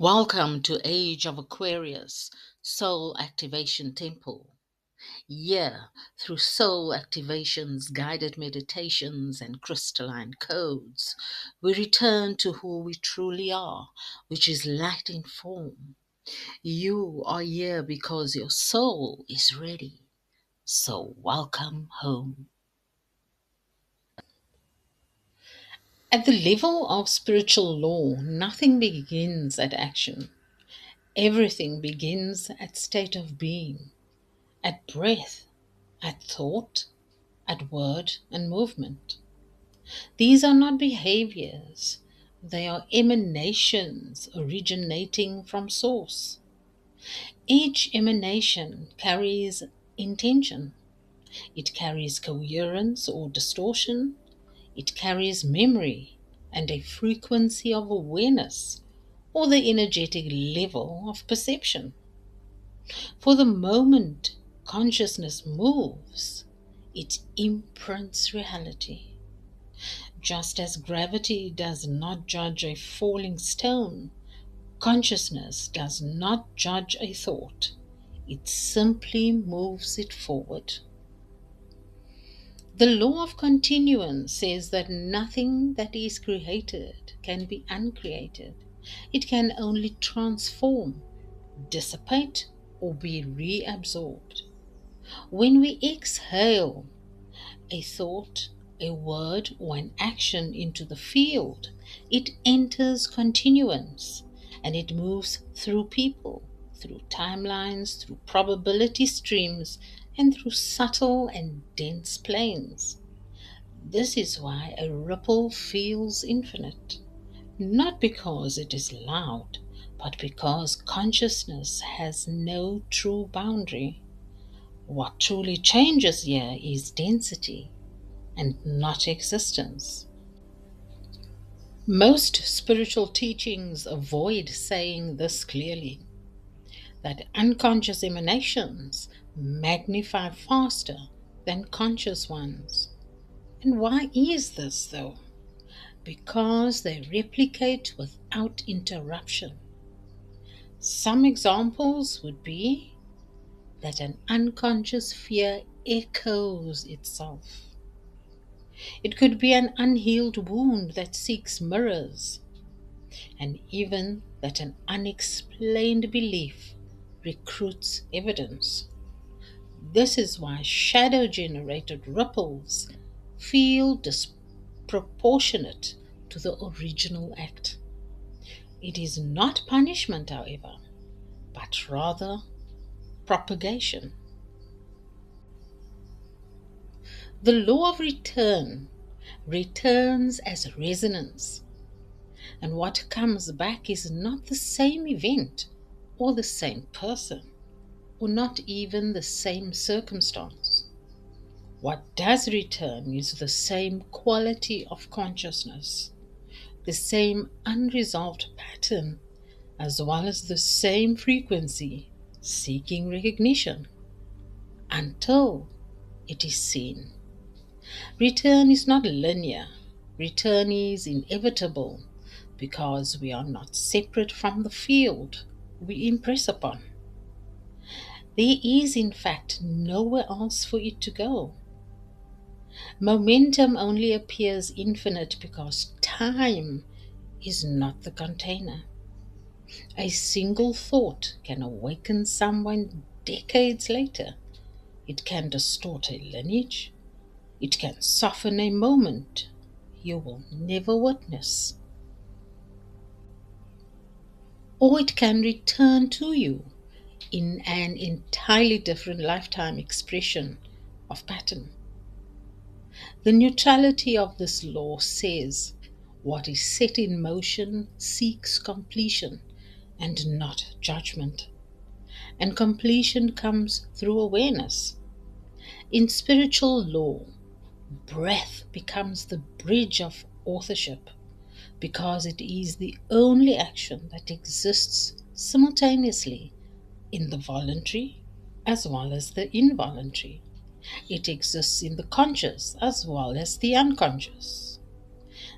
Welcome to Age of Aquarius, Soul Activation Temple. Yeah, through soul activations, guided meditations, and crystalline codes, we return to who we truly are, which is light in form. You are here because your soul is ready. So welcome home. At the level of spiritual law, nothing begins at action. Everything begins at state of being, at breath, at thought, at word and movement. These are not behaviors, they are emanations originating from source. Each emanation carries intention, it carries coherence or distortion, it carries memory and a frequency of awareness or the energetic level of perception. For the moment consciousness moves, it imprints reality. Just as gravity does not judge a falling stone, consciousness does not judge a thought. It simply moves it forward. The law of continuance says that nothing that is created can be uncreated. It can only transform, dissipate, or be reabsorbed. When we exhale a thought, a word, or an action into the field, it enters continuance and it moves through people, through timelines, through probability streams, and through subtle and dense planes. This is why a ripple feels infinite, not because it is loud, but because consciousness has no true boundary. What truly changes here is density and not existence. Most spiritual teachings avoid saying this clearly, that unconscious emanations magnify faster than conscious ones. And why is this though? Because they replicate without interruption. Some examples would be that an unconscious fear echoes itself. It could be an unhealed wound that seeks mirrors, and even that an unexplained belief recruits evidence. This is why shadow generated ripples feel disproportionate to the original act. It is not punishment, however, but rather propagation. The law of return returns as resonance, and what comes back is not the same event or the same person or not even the same circumstance. What does return is the same quality of consciousness, the same unresolved pattern, as well as the same frequency seeking recognition until it is seen. Return is not linear. Return is inevitable because we are not separate from the field we impress upon. There is, in fact, nowhere else for it to go. Momentum only appears infinite because time is not the container. A single thought can awaken someone decades later. It can distort a lineage. It can soften a moment you will never witness. Or it can return to you in an entirely different lifetime expression of pattern. The neutrality of this law says what is set in motion seeks completion and not judgment. And completion comes through awareness. In spiritual law, breath becomes the bridge of authorship because it is the only action that exists simultaneously in the voluntary as well as the involuntary. It exists in the conscious as well as the unconscious.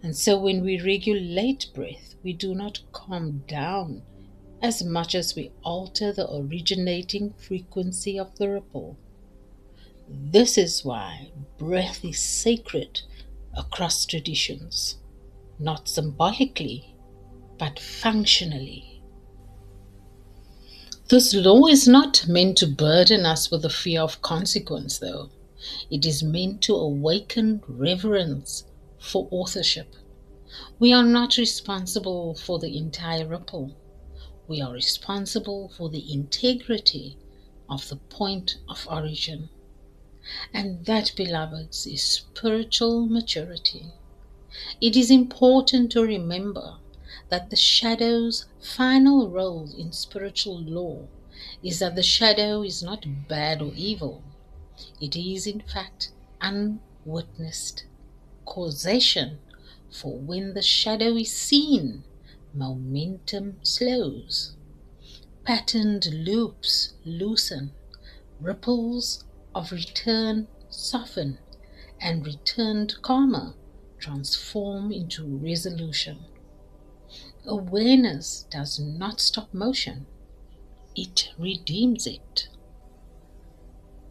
And so when we regulate breath, we do not calm down as much as we alter the originating frequency of the ripple. This is why breath is sacred across traditions, not symbolically, but functionally. This law is not meant to burden us with the fear of consequence, though. It is meant to awaken reverence for authorship. We are not responsible for the entire ripple. We are responsible for the integrity of the point of origin. And that, beloveds, is spiritual maturity. It is important to remember that the shadow's final role in spiritual law is that the shadow is not bad or evil. It is, in fact, unwitnessed causation, for when the shadow is seen, momentum slows, patterned loops loosen, ripples of return soften, and returned karma transform into resolution. Awareness does not stop motion, it redeems it.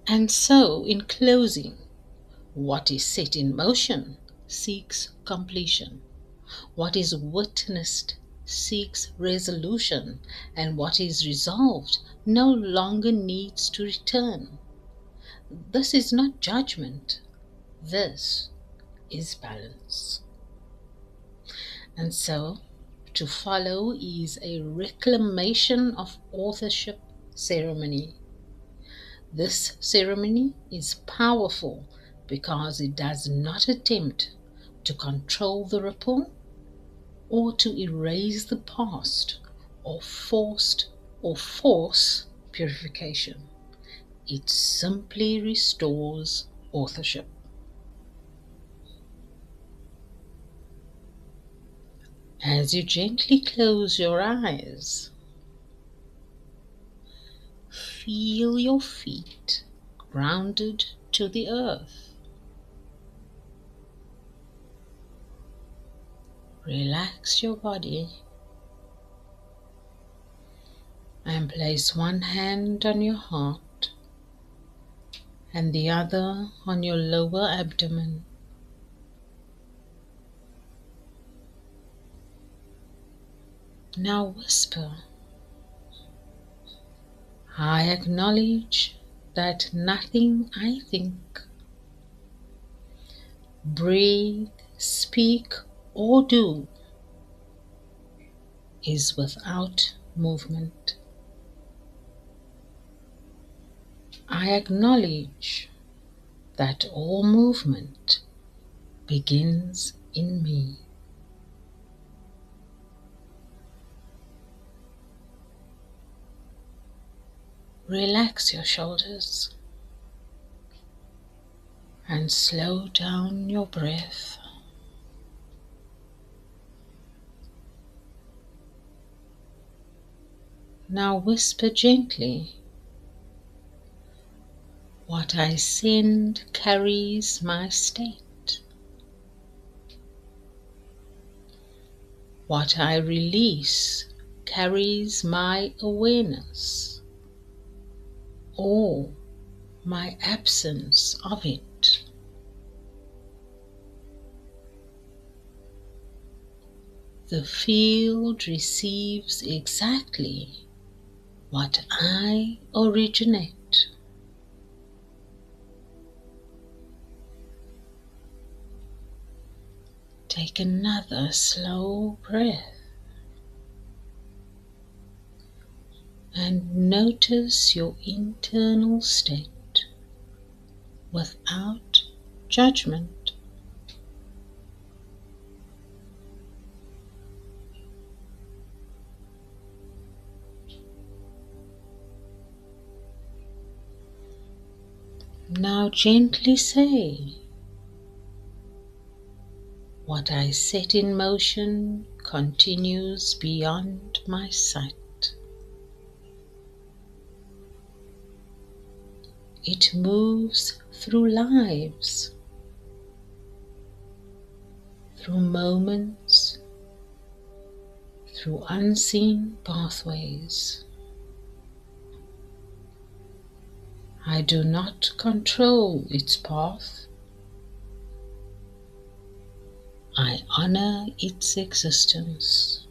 And so, in closing, what is set in motion seeks completion. What is witnessed seeks resolution, and what is resolved no longer needs to return. This is not judgment, this is balance. And so, to follow is a reclamation of authorship ceremony. This ceremony is powerful because it does not attempt to control the ripple or to erase the past or force purification. It simply restores authorship. As you gently close your eyes, feel your feet grounded to the earth. Relax your body and place one hand on your heart and the other on your lower abdomen. Now whisper, I acknowledge that nothing I think, breathe, speak, or do is without movement. I acknowledge that all movement begins in me. Relax your shoulders and slow down your breath. Now whisper gently, what I send carries my state. What I release carries my awareness or my absence of it. The field receives exactly what I originate. Take another slow breath and notice your internal state without judgment. Now gently say, what I set in motion continues beyond my sight. It moves through lives, through moments, through unseen pathways. I do not control its path. I honor its existence.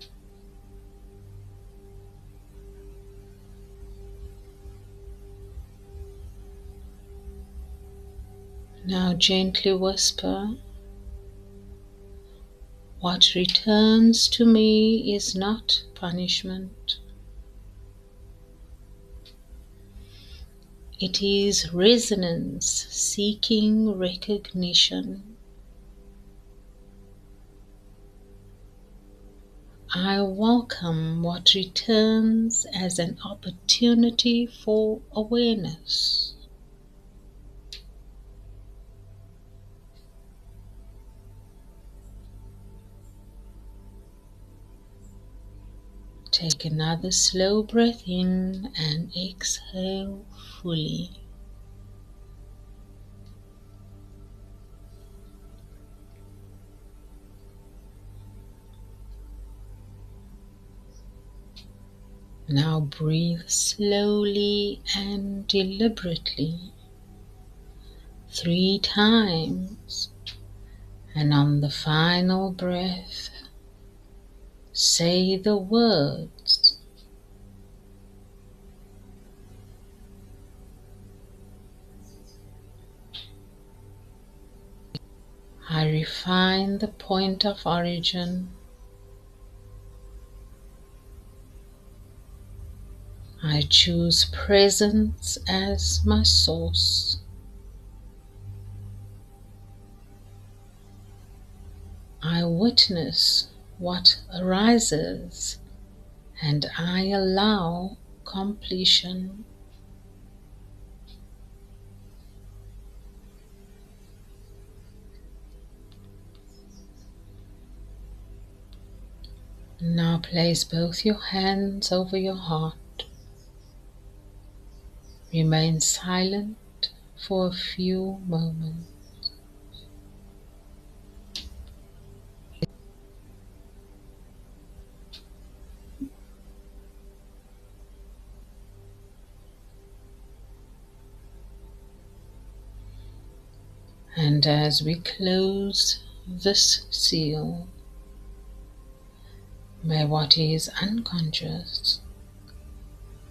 Now gently whisper, what returns to me is not punishment. It is resonance seeking recognition. I welcome what returns as an opportunity for awareness. Take another slow breath in and exhale fully. Now breathe slowly and deliberately 3 times, and on the final breath, say the words, I refine the point of origin. I choose presence as my source. I witness what arises and I allow completion. Now place both your hands over your heart. Remain silent for a few moments. And as we close this seal, may what is unconscious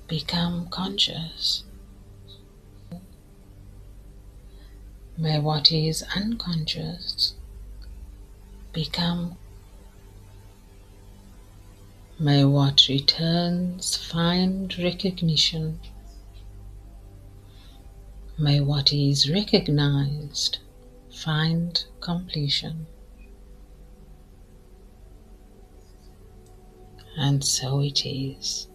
become conscious. May what is unconscious become. May what returns find recognition. May what is recognized find completion. And so it is.